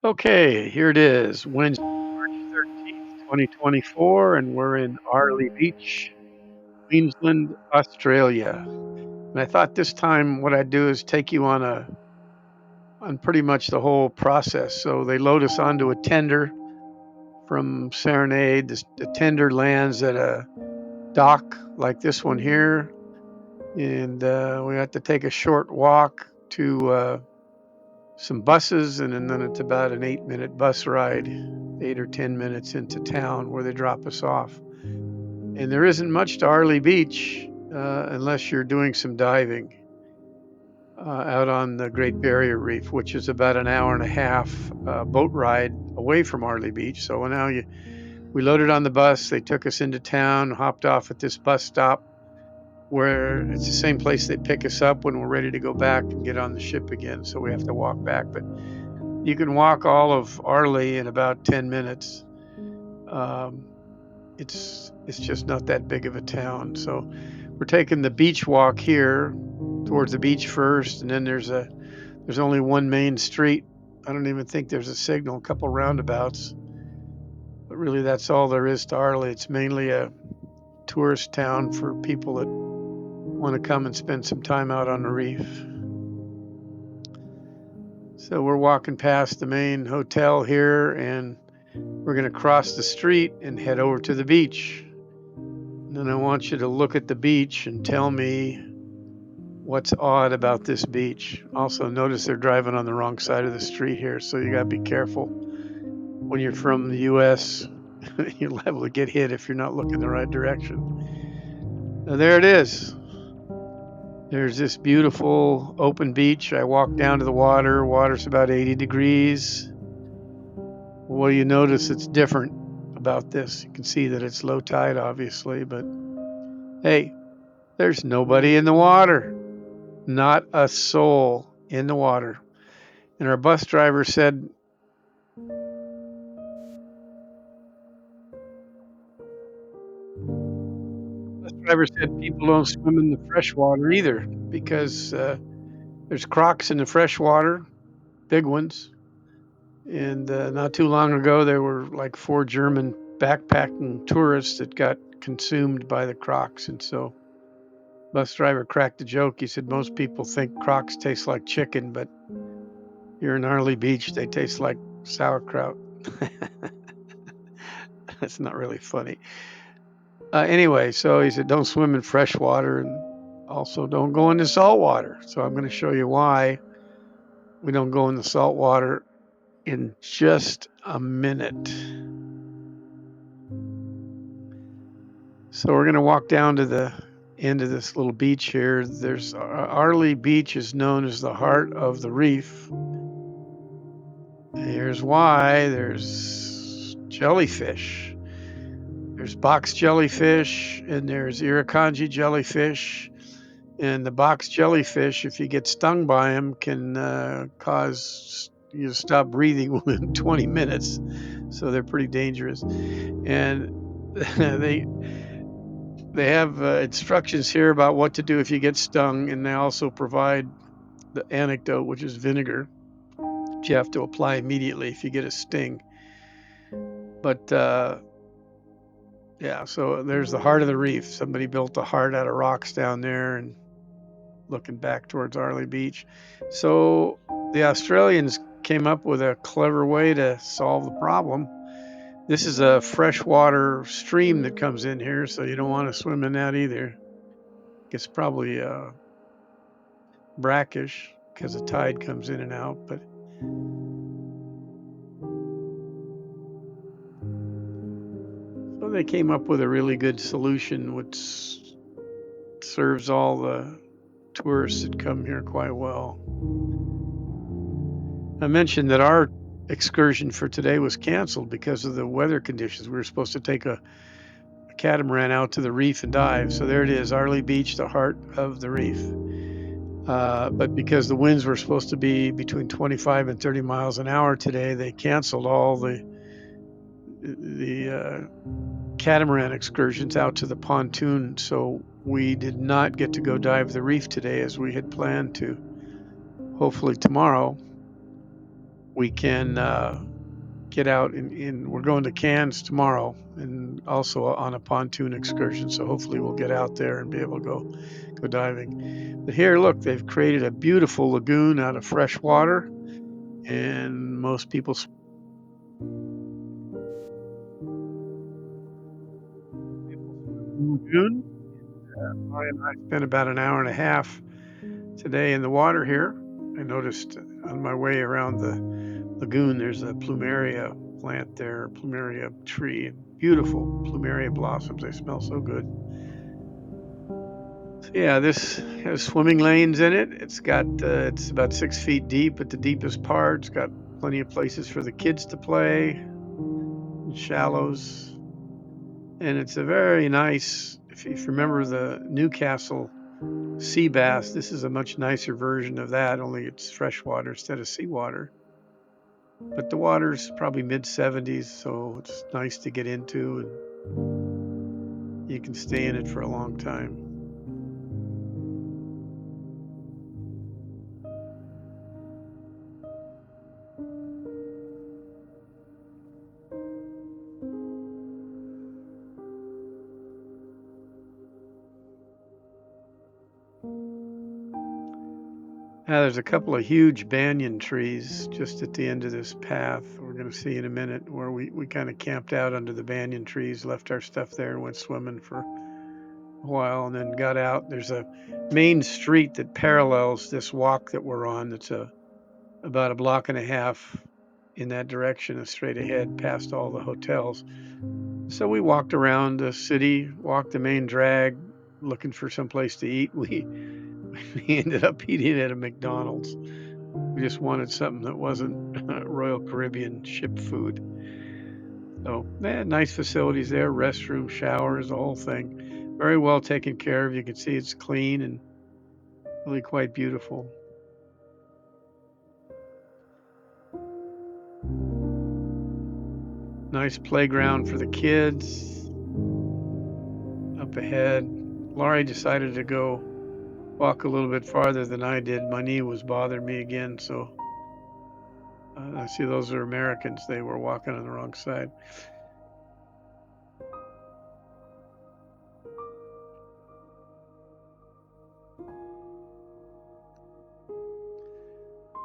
Okay, here it is, Wednesday, March 13th, 2024, and we're in Airlie Beach, Queensland, Australia. And I thought this time what I'd do is take you on pretty much the whole process. So they load us onto a tender from Serenade. The tender lands at a dock like this one here, and we have to take a short walk to some buses, and then it's about an 8-minute bus ride, 8 or 10 minutes into town where they drop us off. And there isn't much to Airlie Beach unless you're doing some diving out on the Great Barrier Reef, which is about an hour and a half boat ride away from Airlie Beach. So now we loaded on the bus. They took us into town, hopped off at this bus stop where it's the same place they pick us up when we're ready to go back and get on the ship again. So we have to walk back. But you can walk all of Airlie in about 10 minutes. Um, it's just not that big of a town. So we're taking the beach walk here towards the beach first, and then there's only one main street. I don't even think there's a signal, a couple roundabouts, but really that's all there is to Airlie. It's mainly a tourist town for people that want to come and spend some time out on the reef. So we're walking past the main hotel here, and we're going to cross the street and head over to the beach. And then I want you to look at the beach and tell me what's odd about this beach. Also, notice they're driving on the wrong side of the street here, so you got to be careful. When you're from the US, you're liable to get hit if you're not looking the right direction. Now, there it is. There's this beautiful open beach. I walk down to the water. Water's about 80 degrees. Well, you notice it's different about this. You can see that it's low tide, obviously, but hey, there's nobody in the water. Not a soul in the water. And our bus driver said, people don't swim in the fresh water either because there's crocs in the fresh water, big ones. And not too long ago, there were like 4 German backpacking tourists that got consumed by the crocs. And so, bus driver cracked a joke. He said most people think crocs taste like chicken, but here in Airlie Beach, they taste like sauerkraut. That's not really funny. Anyway, so he said don't swim in fresh water and also don't go into salt water. So I'm going to show you why we don't go in the salt water in just a minute. So we're going to walk down to the end of this little beach here. There's Airlie Beach is known as the heart of the reef. Here's why. There's jellyfish. There's box jellyfish and there's irukandji jellyfish. And the box jellyfish, if you get stung by them, can cause you to stop breathing within 20 minutes. So they're pretty dangerous. And they have instructions here about what to do if you get stung, and they also provide the antidote, which is vinegar, which you have to apply immediately if you get a sting. But yeah, so there's the heart of the reef. Somebody built a heart out of rocks down there, and looking back towards Airlie Beach. So the Australians came up with a clever way to solve the problem. This is a freshwater stream that comes in here, so you don't want to swim in that either. It's probably brackish because the tide comes in and out, but so they came up with a really good solution which serves all the tourists that come here quite well. I mentioned that our excursion for today was canceled because of the weather conditions. We were supposed to take a catamaran out to the reef and dive. So there it is, Airlie Beach, the heart of the reef. But because the winds were supposed to be between 25 and 30 miles an hour today, they canceled all the catamaran excursions out to the pontoon. So we did not get to go dive the reef today as we had planned to. Hopefully tomorrow we can get out in we're going to Cairns tomorrow and also on a pontoon excursion. So hopefully we'll get out there and be able to go diving. But here, look, they've created a beautiful lagoon out of fresh water, and most people swim in the lagoon. Laurie and I spent about an hour and a half today in the water here. I noticed on my way around the lagoon, there's a plumeria plant there, plumeria tree, beautiful plumeria blossoms. They smell so good. So yeah, this has swimming lanes in it. It's about 6 feet deep at the deepest part. It's got plenty of places for the kids to play, and shallows, and it's a very nice. If you remember the Newcastle sea bass, this is a much nicer version of that. Only it's freshwater instead of seawater. But the water's probably mid 70s, so it's nice to get into, and you can stay in it for a long time. There's a couple of huge banyan trees just at the end of this path. We're going to see in a minute where we kind of camped out under the banyan trees, left our stuff there, went swimming for a while, and then got out. There's a main street that parallels this walk that we're on. That's about a block and a half in that direction, straight ahead, past all the hotels. So we walked around the city, walked the main drag, looking for some place to eat. We ended up eating at a McDonald's. We just wanted something that wasn't Royal Caribbean ship food. So they had nice facilities there, restroom, showers, the whole thing. Very well taken care of. You can see it's clean and really quite beautiful. Nice playground for the kids. Up ahead, Laurie decided to go walk a little bit farther than I did. My knee was bothering me again, so I see those are Americans. They were walking on the wrong side.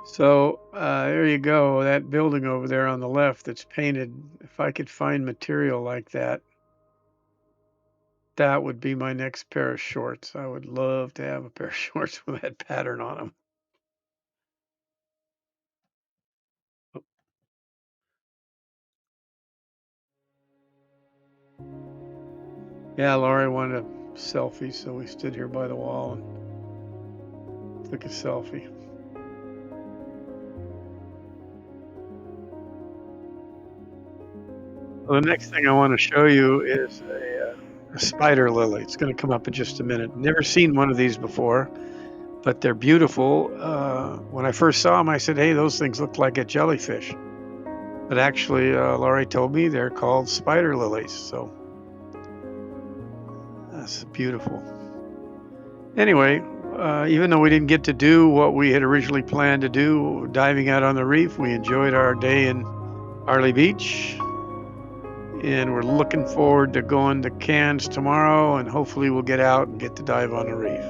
So there you go. That building over there on the left that's painted. If I could find material like that, that would be my next pair of shorts. I would love to have a pair of shorts with that pattern on them. Yeah, Laurie wanted a selfie, so we stood here by the wall and took a selfie. Well, the next thing I want to show you is a spider lily. It's going to come up in just a minute. Never seen one of these before, but they're beautiful. When I first saw them, I said, "Hey, those things look like a jellyfish." But actually, Laurie told me they're called spider lilies. So that's beautiful. Anyway, even though we didn't get to do what we had originally planned to do, diving out on the reef, we enjoyed our day in Airlie Beach. And we're looking forward to going to Cairns tomorrow, and hopefully we'll get out and get to dive on the reef.